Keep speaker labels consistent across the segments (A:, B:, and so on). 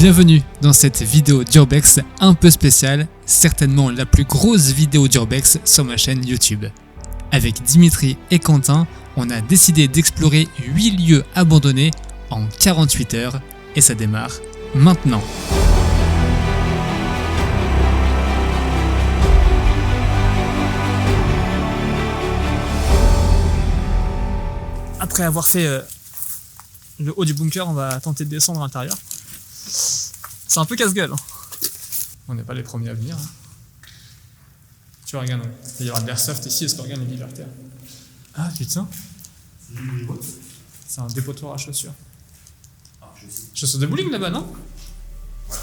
A: Bienvenue dans cette vidéo d'Urbex un peu spéciale, certainement la plus grosse vidéo d'Urbex sur ma chaîne YouTube. Avec Dimitri et Quentin, on a décidé d'explorer 8 lieux abandonnés en 48 heures et ça démarre maintenant. Après avoir fait le haut du bunker, on va tenter de descendre à l'intérieur. C'est un peu casse-gueule. On n'est pas les premiers à venir. Tu vois, regarde, il y aura de l'airsoft ici, est-ce qu'on regarde les libertaires? Ah putain. C'est un dépotoir à chaussures. Chaussures de bowling là-bas, non? Ouais.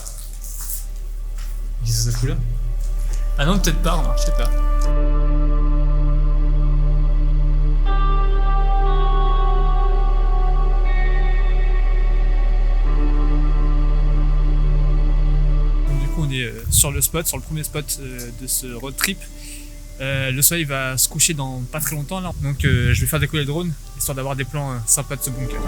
A: Qu'est-ce que c'est cette couleur? Ah non, peut-être pas, remarque, je sais pas. On est sur le spot, sur le premier spot de ce road trip. Le soleil va se coucher dans pas très longtemps là, donc je vais faire décoller le drone histoire d'avoir des plans sympas de ce bunker.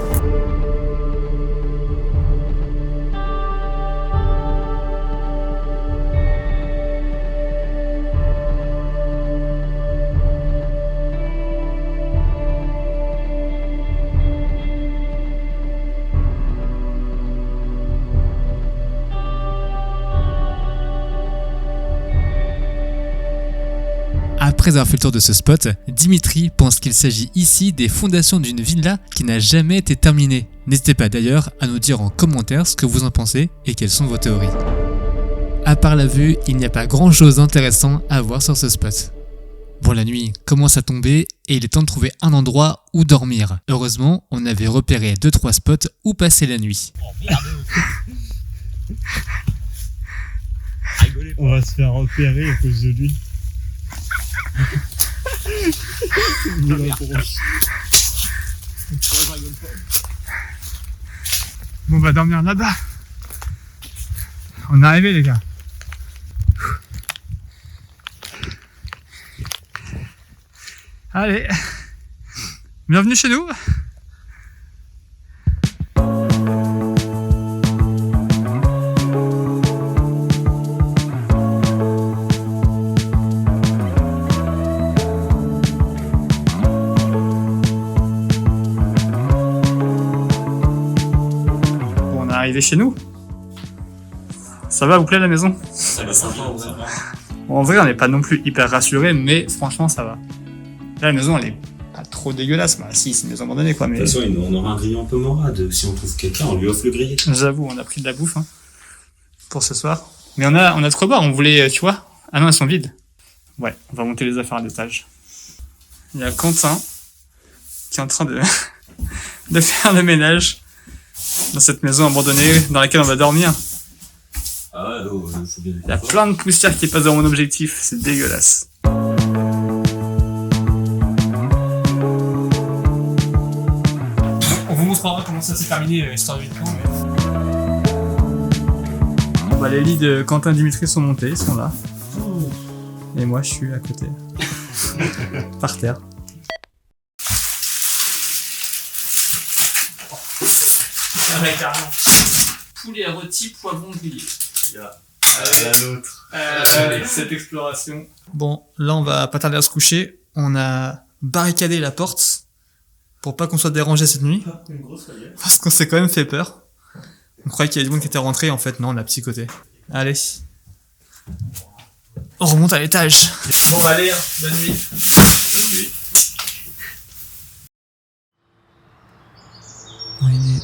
A: Après avoir fait le tour de ce spot, Dimitri pense qu'il s'agit ici des fondations d'une villa qui n'a jamais été terminée. N'hésitez pas d'ailleurs à nous dire en commentaire ce que vous en pensez et quelles sont vos théories. À part la vue, il n'y a pas grand chose d'intéressant à voir sur ce spot. Bon, la nuit commence à tomber et il est temps de trouver un endroit où dormir. Heureusement, on avait repéré 2-3 spots où passer la nuit.
B: Oh merde. On va se faire repérer à cause de lui.
A: Bon, on va dormir là-bas. On est arrivé les gars. Allez, bienvenue chez nous. Arrivé chez nous. Ça va, vous plaît la maison?
B: Ça va sympa,
A: Bon, en vrai, on n'est pas non plus hyper rassuré, mais franchement, ça va. Là, la maison, elle est pas trop dégueulasse. Bah, si, c'est une maison abandonnée, quoi. Mais...
C: De toute façon, on aura un grillon un peu morade. Si on trouve quelqu'un, on lui offre le grillé.
A: J'avoue, on a pris de la bouffe pour ce soir. Mais on a de quoi boire. On voulait, tu vois. Ah non, elles sont vides. Ouais, on va monter les affaires à l'étage. Il y a Quentin qui est en train de faire le ménage dans cette maison abandonnée dans laquelle on va dormir.
C: Ah ouais, non, faut bien.
A: Il y a plein de poussière qui passe dans mon objectif, c'est dégueulasse. On vous montrera comment ça s'est terminé, histoire de 8 ans. Mais... Bah, les lits de Quentin et Dimitri sont montés, ils sont là. Et moi je suis à côté. Par terre. Poulet rôti, poivron grillé. Allez, cette exploration. Bon, là on va pas tarder à se coucher. On a barricadé la porte pour pas qu'on soit dérangé cette nuit. Parce qu'on s'est quand même fait peur. On croyait qu'il y avait du monde qui était rentré, en fait non, on a psychoté. Allez. On remonte à l'étage. Bon allez, bonne nuit.
C: Bonne nuit.
D: Il est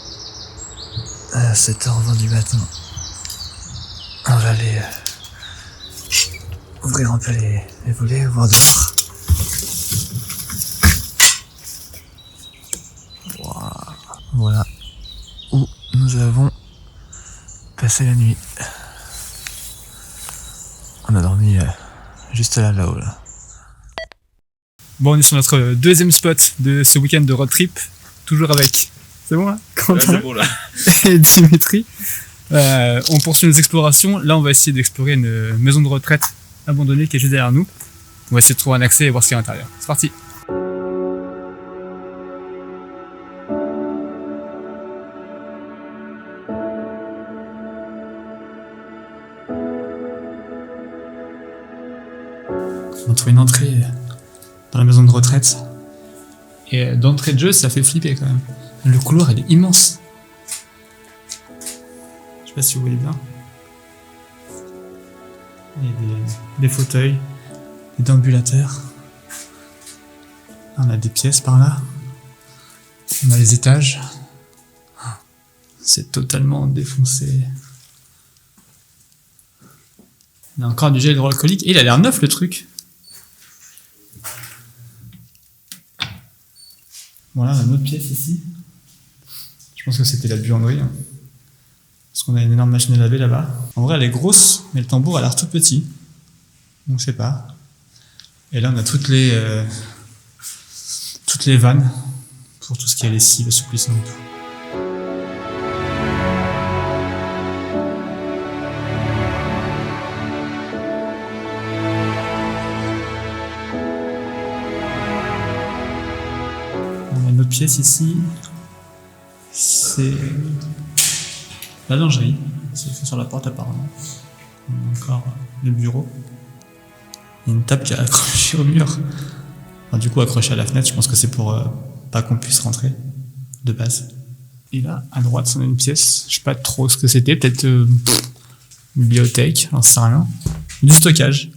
D: à 7h20 du matin. On va aller ouvrir un peu les volets, voir dehors. Voilà où nous avons passé la nuit. On a dormi juste là-haut là. Bon, on est sur notre deuxième spot de ce week-end de road trip, toujours avec. C'est bon là, Quentin,
C: c'est bon là.
D: et Dimitri. On poursuit nos explorations. Là, on va essayer d'explorer une maison de retraite abandonnée qui est juste derrière nous. On va essayer de trouver un accès et voir ce qu'il y a à l'intérieur. C'est parti. trouver une entrée dans la maison de retraite. Et d'entrée de jeu, ça fait flipper quand même. Le couloir, il est immense. Je sais pas si vous voyez bien. Il y a des fauteuils, des déambulateurs. On a des pièces par là. On a les étages. C'est totalement défoncé. Il y a encore du gel hydroalcoolique. Et il a l'air neuf le truc. Voilà, on a une autre pièce ici. Je pense que c'était la buanderie. Hein. Parce qu'on a une énorme machine à laver là-bas. En vrai, elle est grosse, mais le tambour a l'air tout petit. Donc, je sais pas. Et là, on a toutes les vannes pour tout ce qui est lessive, assouplissement et tout. On a une autre pièce ici. C'est la lingerie. C'est fait sur la porte apparemment. On a encore le bureau. Il y a une table qui est accrochée au mur. Enfin, du coup, accrochée à la fenêtre, je pense que c'est pour pas qu'on puisse rentrer de base. Et là, à droite, on a une pièce. Je sais pas trop ce que c'était. Peut-être bibliothèque, j'en sais rien. Du stockage.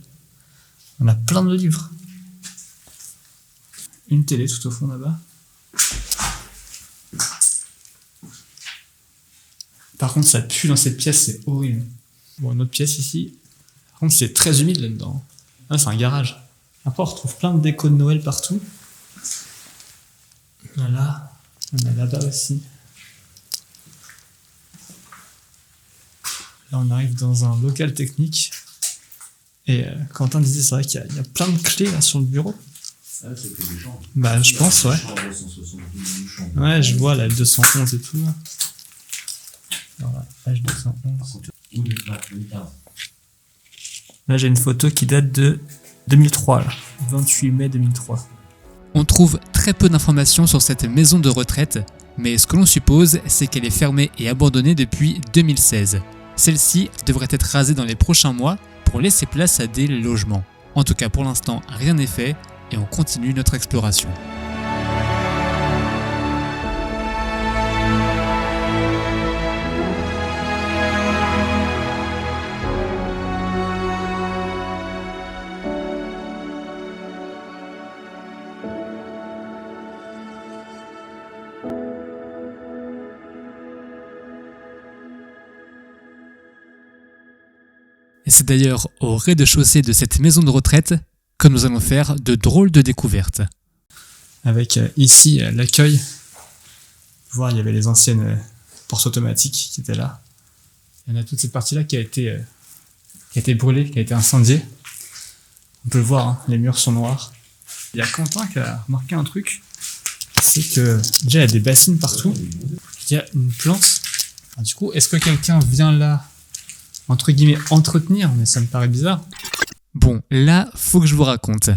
D: On a plein de livres. Une télé tout au fond là-bas. Par contre, ça pue dans cette pièce, c'est horrible. Bon, une autre pièce ici. Par contre, c'est très humide là-dedans. Ah, c'est un garage. Après, on retrouve plein de déco de Noël partout. Voilà. On a là-bas aussi. Là, on arrive dans un local technique. Et Quentin disait, c'est vrai qu'il y a plein de clés là sur le bureau.
C: Ah, c'est que des gens.
D: Bah, je pense, ouais. Ouais, je vois la L211 et tout. Là. Voilà, page 211. Là, j'ai une photo qui date de 2003, là. 28 mai 2003.
A: On trouve très peu d'informations sur cette maison de retraite, mais ce que l'on suppose, c'est qu'elle est fermée et abandonnée depuis 2016. Celle-ci devrait être rasée dans les prochains mois pour laisser place à des logements. En tout cas, pour l'instant, rien n'est fait et on continue notre exploration. Et c'est d'ailleurs au rez-de-chaussée de cette maison de retraite que nous allons faire de drôles de découvertes.
D: Avec ici l'accueil. Vous voyez, il y avait les anciennes portes automatiques qui étaient là. Il y en a toute cette partie-là qui a été brûlée, qui a été incendiée. On peut le voir, hein, les murs sont noirs. Il y a Quentin qui a remarqué un truc. C'est que déjà il y a des bassines partout. Il y a une plante. Alors, du coup, est-ce que quelqu'un vient là, entre guillemets, entretenir? Mais ça me paraît bizarre.
A: Bon, là, faut que je vous raconte.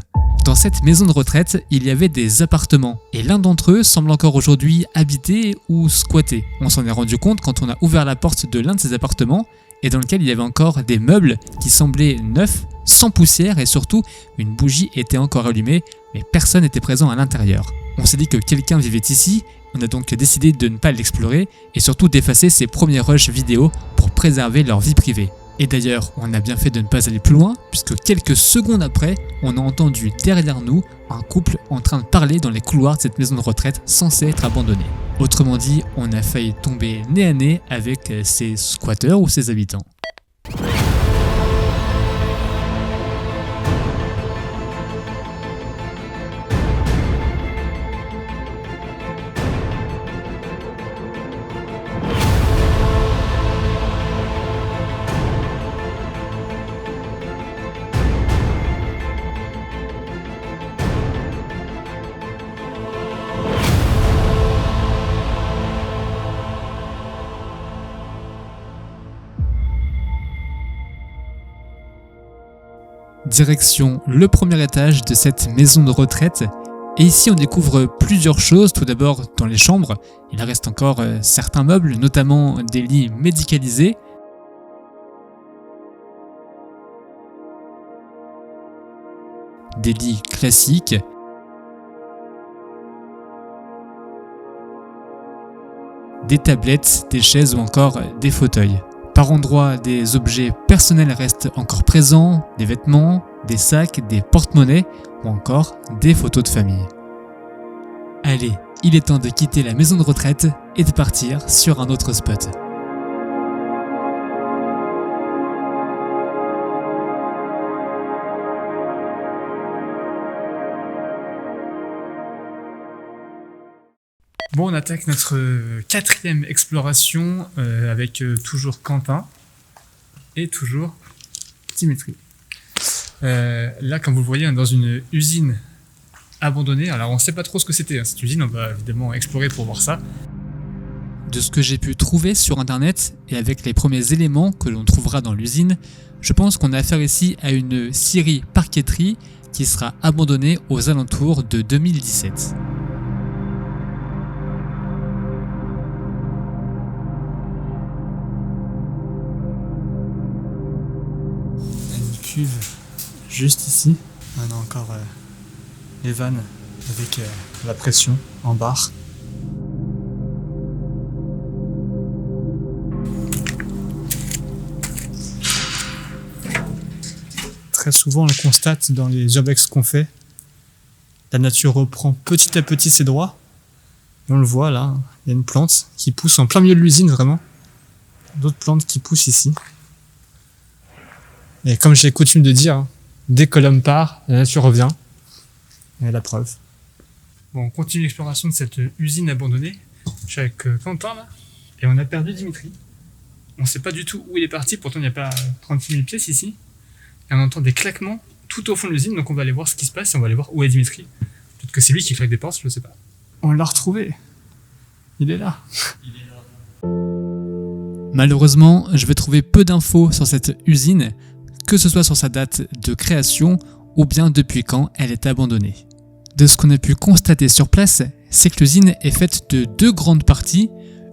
A: Dans cette maison de retraite, il y avait des appartements, et l'un d'entre eux semble encore aujourd'hui habité ou squatté. On s'en est rendu compte quand on a ouvert la porte de l'un de ces appartements, et dans lequel il y avait encore des meubles qui semblaient neufs, sans poussière, et surtout, une bougie était encore allumée, mais personne n'était présent à l'intérieur. On s'est dit que quelqu'un vivait ici, on a donc décidé de ne pas l'explorer, et surtout d'effacer ces premiers rushs vidéo pour préserver leur vie privée. Et d'ailleurs, on a bien fait de ne pas aller plus loin, puisque quelques secondes après, on a entendu derrière nous un couple en train de parler dans les couloirs de cette maison de retraite censée être abandonnée. Autrement dit, on a failli tomber nez à nez avec ces squatteurs ou ces habitants. Direction le premier étage de cette maison de retraite. Et ici on découvre plusieurs choses. Tout d'abord dans les chambres, il reste encore certains meubles, notamment des lits médicalisés. des lits classiques, des tablettes, des chaises ou encore des fauteuils. Par endroits, des objets personnels restent encore présents, des vêtements, des sacs, des porte-monnaies ou encore des photos de famille. Allez, il est temps de quitter la maison de retraite et de partir sur un autre spot.
D: Bon, on attaque notre 4e exploration avec toujours Quentin et toujours Dimitri. Là, comme vous le voyez, on est dans une usine abandonnée. Alors, on ne sait pas trop ce que c'était, cette usine. On va évidemment explorer pour voir ça.
A: De ce que j'ai pu trouver sur internet et avec les premiers éléments que l'on trouvera dans l'usine, je pense qu'on a affaire ici à une scierie parqueterie qui sera abandonnée aux alentours de 2017.
D: Cuve juste ici. On a encore les vannes avec la pression en barre. Très souvent on le constate dans les urbex qu'on fait. La nature reprend petit à petit ses droits. Et on le voit là, il y a une plante qui pousse en plein milieu de l'usine vraiment. D'autres plantes qui poussent ici. Et comme j'ai coutume de dire, dès que l'homme part, la nature revient. Et la preuve. Bon, on continue l'exploration de cette usine abandonnée. Je suis avec Quentin là, et on a perdu Dimitri. On ne sait pas du tout où il est parti, pourtant il n'y a pas 36 000 pièces ici. Et on entend des claquements tout au fond de l'usine, donc on va aller voir ce qui se passe et on va aller voir où est Dimitri. Peut-être que c'est lui qui claque des portes, je ne sais pas. On l'a retrouvé. Il est là.
A: Malheureusement, je vais trouver peu d'infos sur cette usine, que ce soit sur sa date de création ou bien depuis quand elle est abandonnée. De ce qu'on a pu constater sur place, c'est que l'usine est faite de 2 grandes parties,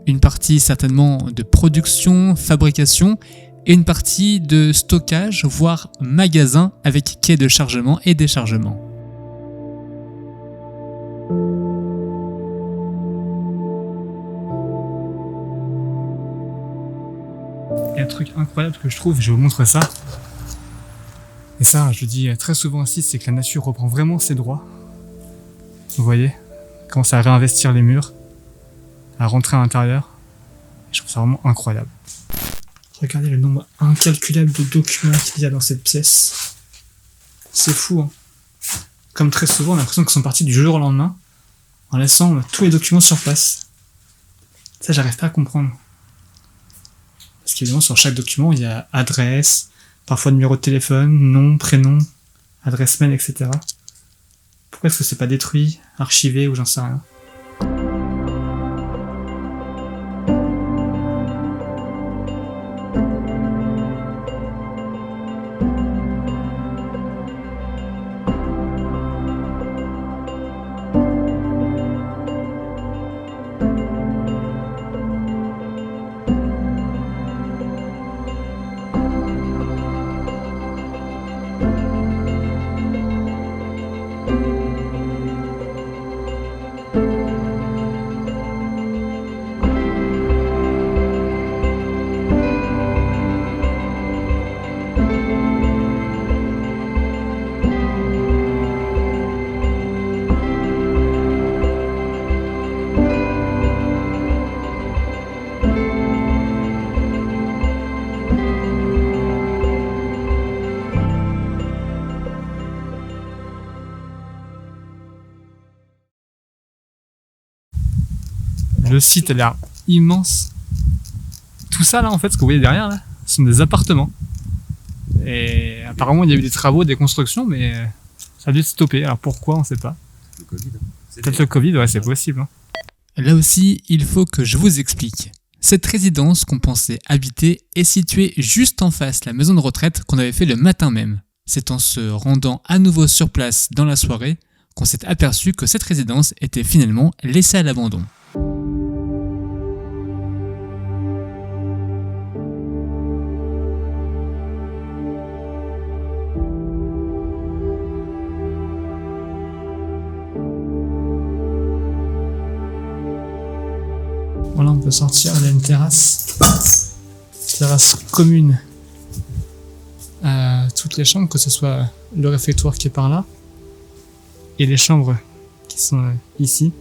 A: une partie certainement de production, fabrication, et une partie de stockage, voire magasin avec quai de chargement et déchargement.
D: Il y a un truc incroyable que je trouve, je vais vous montrer ça. Et ça, je le dis très souvent aussi, c'est que la nature reprend vraiment ses droits. Vous voyez, elle commence à réinvestir les murs, à rentrer à l'intérieur. Je trouve ça vraiment incroyable. Regardez le nombre incalculable de documents qu'il y a dans cette pièce. C'est fou, hein. Comme très souvent, on a l'impression qu'ils sont partis du jour au lendemain, en laissant tous les documents sur place. Ça, j'arrive pas à comprendre. Parce qu'évidemment, sur chaque document, il y a adresse, parfois numéro de téléphone, nom, prénom, adresse mail, etc. Pourquoi est-ce que c'est pas détruit, archivé ou j'en sais rien? Le site a l'air immense. Tout ça là en fait, ce que vous voyez derrière là, ce sont des appartements. Et apparemment il y a eu des travaux, des constructions, mais ça a dû se stopper. Alors pourquoi, on sait pas.
C: Le Covid.
D: Peut-être le Covid, ouais, c'est possible. Hein.
A: Là aussi, il faut que je vous explique. Cette résidence qu'on pensait habiter est située juste en face de la maison de retraite qu'on avait fait le matin même. C'est en se rendant à nouveau sur place dans la soirée qu'on s'est aperçu que cette résidence était finalement laissée à l'abandon.
D: Voilà, on peut sortir, il y a une terrasse commune à toutes les chambres, que ce soit le réfectoire qui est par là et les chambres qui sont ici.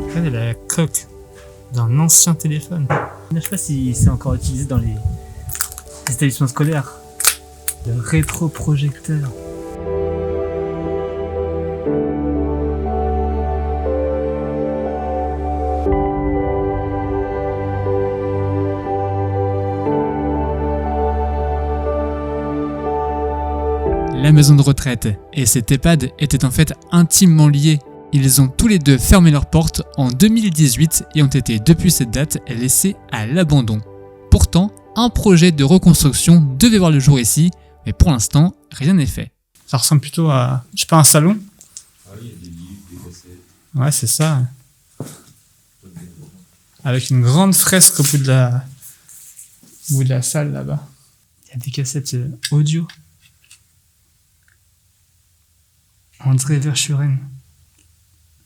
D: Regardez la coque d'un ancien téléphone. Je sais pas si c'est encore utilisé dans les établissements scolaires. Le rétroprojecteur.
A: La maison de retraite et cet EHPAD étaient en fait intimement liés. Ils ont tous les deux fermé leurs portes en 2018 et ont été depuis cette date laissés à l'abandon. Pourtant, un projet de reconstruction devait voir le jour ici, mais pour l'instant, rien n'est fait.
D: Ça ressemble plutôt à, je sais pas, un salon.
C: Ah oui, il y a des livres, des cassettes.
D: Ouais, c'est ça. Avec une grande fresque au bout de la salle là-bas. Il y a des cassettes audio. André Verschuren.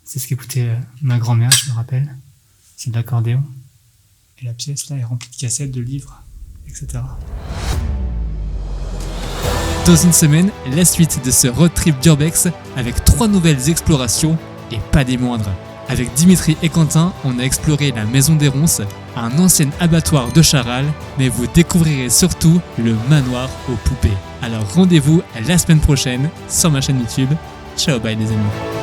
D: C'est ce qu'écoutait ma grand-mère, je me rappelle. C'est de l'accordéon. Et la pièce là est remplie de cassettes, de livres, etc.
A: Dans une semaine, la suite de ce road trip d'Urbex avec 3 nouvelles explorations et pas des moindres. Avec Dimitri et Quentin, on a exploré la maison des Ronces, un ancien abattoir de Charal, mais vous découvrirez surtout le manoir aux poupées. Alors rendez-vous la semaine prochaine sur ma chaîne YouTube. Ciao, bye les amis.